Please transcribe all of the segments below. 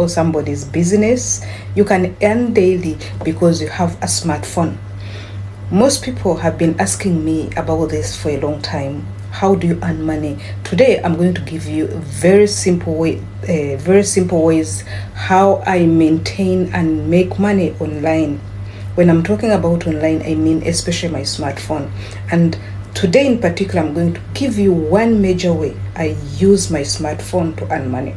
or somebody's business. You can earn daily because you have a smartphone. Most people have been asking me about this for a long time. How do you earn money? Today I'm going to give you a very simple ways how I maintain and make money online. When I'm talking about online, I mean especially my smartphone. And today in particular, I'm going to give you one major way I use my smartphone to earn money.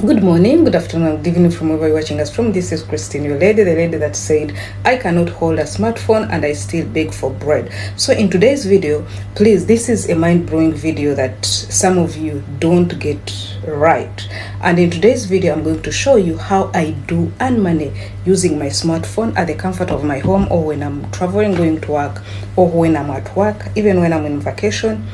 Good morning, good afternoon, good evening from wherever you're watching us from. This is Christine, your lady, the lady that said, I cannot hold a smartphone and I still beg for bread. So in today's video, please, this is a mind-blowing video that some of you don't get right. And in today's video, I'm going to show you how I do earn money using my smartphone at the comfort of my home, or when I'm traveling, going to work, or when I'm at work, even when I'm in vacation,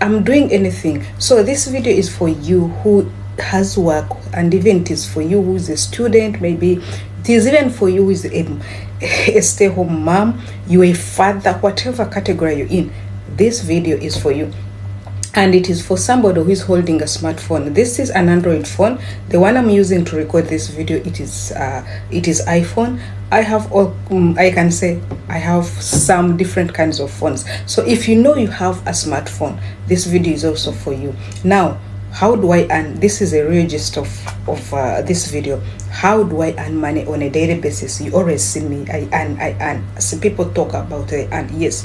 I'm doing anything. So this video is for you who has work, and even it is for you who is a student. Maybe it is even for you who is a stay-home mom, you're a father, whatever category you're in, this video is for you. And it is for somebody who is holding a smartphone. This is an Android phone. The one I'm using to record this video, it is iPhone. I have I can say I have some different kinds of phones. So if you know you have a smartphone, this video is also for you. Now, how do I earn? This is a real gist of this video. How do I earn money on a daily basis? You always see me, I earn. Some people talk about it, and yes,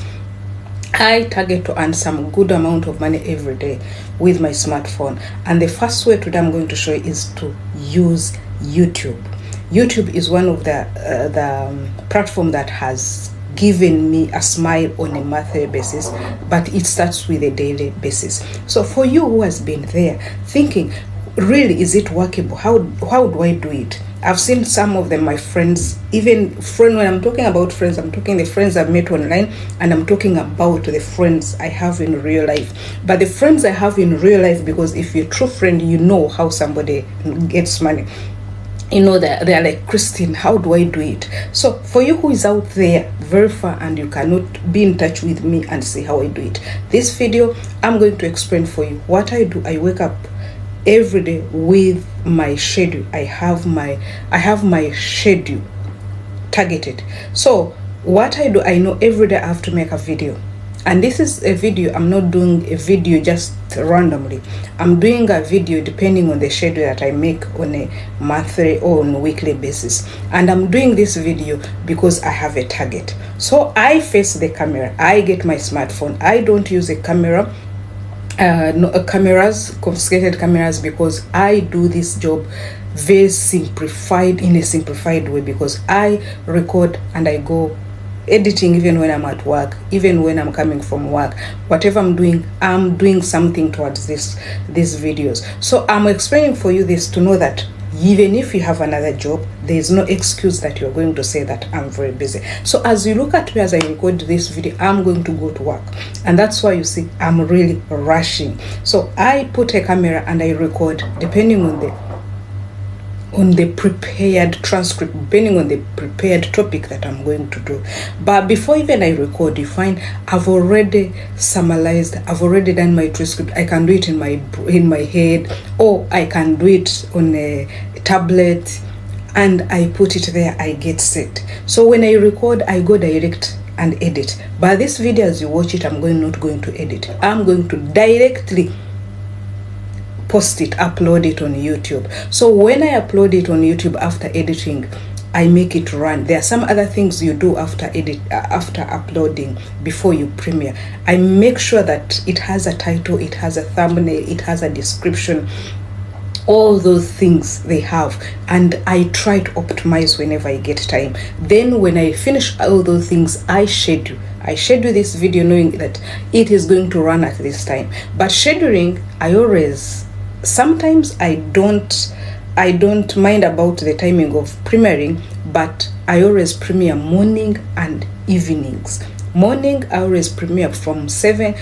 I target to earn some good amount of money every day with my smartphone. And the first way today I'm going to show you is to use YouTube. YouTube is one of the platform that has given me a smile on a monthly basis, but it starts with a daily basis. So for you who has been there thinking, really, is it workable? How do I do it? I've seen some of them, my friends, when I'm talking about friends, I'm talking the friends I've met online, and I'm talking about the friends I have in real life. But the friends I have in real life, because if you're a true friend, you know how somebody gets money. You know that they're like, Christine, how do I do it? So for you who is out there very far and you cannot be in touch with me and see how I do it, this video I'm going to explain for you what I do. I wake up every day with my schedule. I have my schedule targeted. So what I do, I know every day I have to make a video. And this is a video, I'm not doing a video just randomly. I'm doing a video depending on the schedule that I make on a monthly or on a weekly basis. And I'm doing this video because I have a target. So I face the camera, I get my smartphone. I don't use a camera, confiscated cameras, because I do this job very simplified, in a simplified way, because I record and I go editing even when I'm at work, even when I'm coming from work. Whatever I'm doing something towards these videos. So I'm explaining for you this to know that even if you have another job, there is no excuse that you're going to say that I'm very busy. So as you look at me as I record this video, I'm going to go to work, and that's why you see I'm really rushing. So I put a camera and I record depending on the prepared transcript, depending on the prepared topic that I'm going to do. But before even I record, you find I've already summarized, I've already done my transcript. I can do it in my head, or I can do it on a tablet, and I put it there, I get set. So when I record, I go direct and edit. But this video, as you watch it, I'm not going to edit. I'm going to directly post it, upload it on YouTube. So when I upload it on YouTube after editing, I make it run. There are some other things you do after uploading before you premiere. I make sure that it has a title, it has a thumbnail, it has a description, all those things they have, and I try to optimize whenever I get time. Then when I finish all those things, I schedule this video knowing that it is going to run at this time. But scheduling, sometimes I don't mind about the timing of premiering, but I always premiere morning and evenings. Morning, I always premiere from 2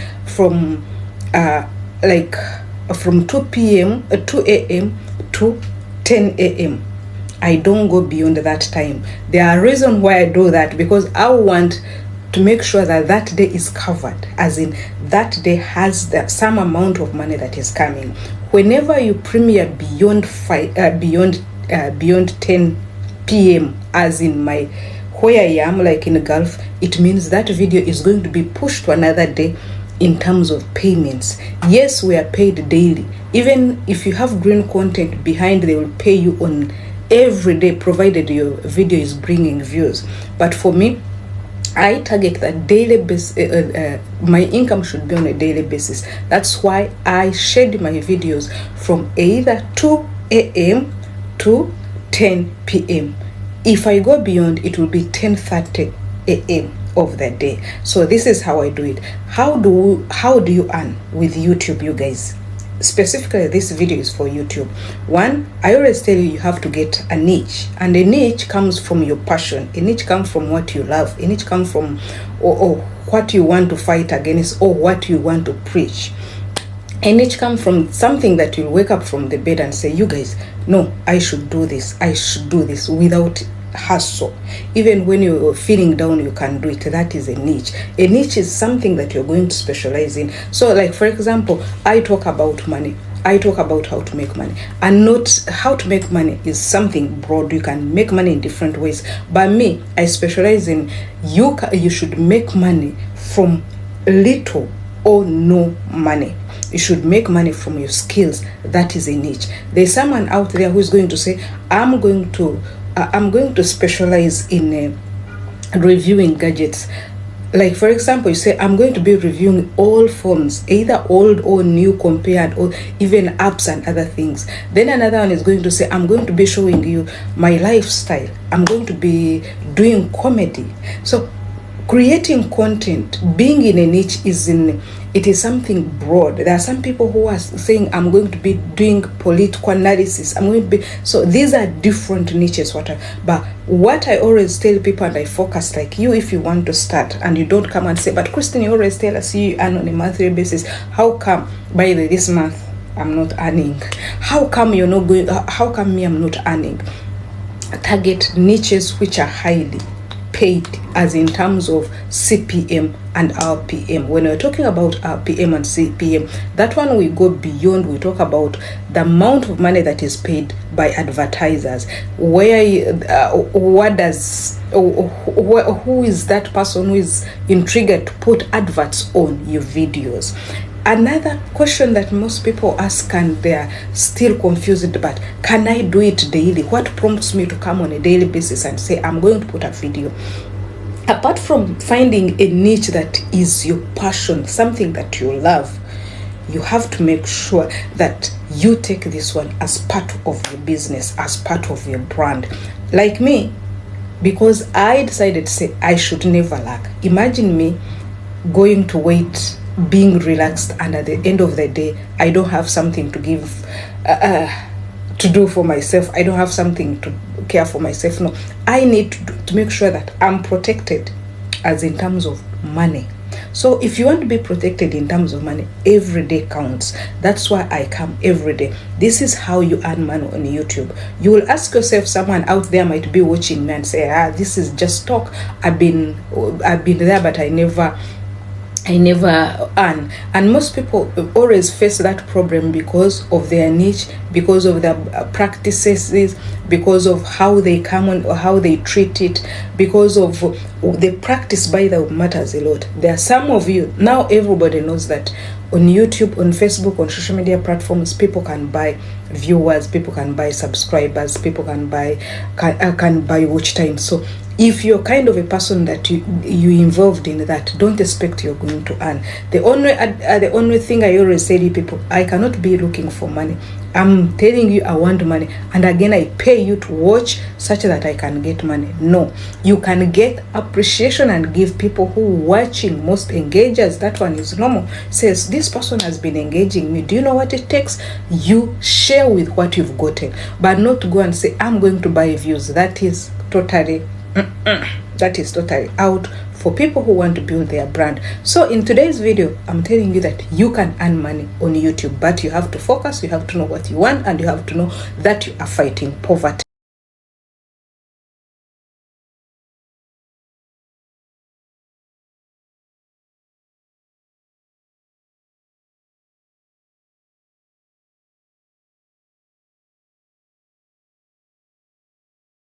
a.m. to 10 a.m. I don't go beyond that time. There are reasons why I do that, because I want to make sure that that day is covered, as in that day has some amount of money that is coming. Whenever you premiere beyond beyond 10 p.m. as in my where I am, like in the Gulf, it means that video is going to be pushed to another day. In terms of payments, yes, we are paid daily. Even if you have green content behind, they will pay you on every day, provided your video is bringing views. But for me, I target that daily basis. My income should be on a daily basis. That's why I schedule my videos from either 2 a.m. to 10 p.m. If I go beyond, it will be 10:30 a.m. of the day. So this is how I do it. How do you earn with YouTube, you guys? Specifically, this video is for YouTube. One, I always tell you have to get a niche, and a niche comes from your passion. A niche comes from what you love. A niche comes from or what you want to fight against, or what you want to preach. A niche comes from something that you'll wake up from the bed and say, you guys, no, I should do this. I should do this without hustle. Even when you're feeling down, you can do it. That is a niche. A niche is something that you're going to specialize in. So like, for example, I talk about money. I talk about how to make money, and not how to make money is something broad. You can make money in different ways. But me, I specialize in you should make money from little or no money. You should make money from your skills. That is a niche. There's someone out there who's going to say, I'm going to specialize in reviewing gadgets. Like, for example, you say, I'm going to be reviewing all phones, either old or new, compared, or even apps and other things. Then another one is going to say, I'm going to be showing you my lifestyle. I'm going to be doing comedy. So creating content, being in a niche it is something broad. There are some people who are saying, I'm going to be doing political analysis. I'm going to be, so these are different niches. But what I always tell people, and I focus, like you, if you want to start and you don't come and say, but Christine, you always tell us you earn on a monthly basis. How come by this month I'm not earning? How come you're not going, how come me I'm not earning? Target niches which are highly paid, as in terms of CPM and RPM. When we're talking about RPM and CPM, that one we go beyond. We talk about the amount of money that is paid by advertisers. Who is that person who is intrigued to put adverts on your videos? Another question that most people ask, and they're still confused, but can I do it daily? What prompts me to come on a daily basis and say, I'm going to put a video? Apart from finding a niche that is your passion, something that you love, you have to make sure that you take this one as part of your business, as part of your brand. Like me, because I decided to say I should never lack. Imagine me going to wait, being relaxed, and at the end of the day, I don't have something to give, to do for myself. I don't have something to care for myself. No, I need to make sure that I'm protected, as in terms of money. So if you want to be protected in terms of money, every day counts. That's why I come every day. This is how you earn money on YouTube. You will ask yourself, someone out there might be watching me and say, this is just talk. I've been there, but I never earn. And most people always face that problem because of their niche, because of their practices, because of how they come on or how they treat it, because of the practice. By the way, matters a lot. There are some of you, now everybody knows that on YouTube, on Facebook, on social media platforms, people can buy viewers, people can buy subscribers, people can buy watch time. So if you're kind of a person that you involved in that, don't expect you're going to earn. The only thing I always say to people, I cannot be looking for money. I'm telling you I want money, and again I pay you to watch such that I can get money. No, you can get appreciation and give people who watching most engagers. That one is normal. Says this person has been engaging me. Do you know what it takes? You share with what you've gotten, but not go and say I'm going to buy views. That is totally out for people who want to build their brand. So in today's video, I'm telling you that you can earn money on YouTube, but you have to focus, you have to know what you want, and you have to know that you are fighting poverty.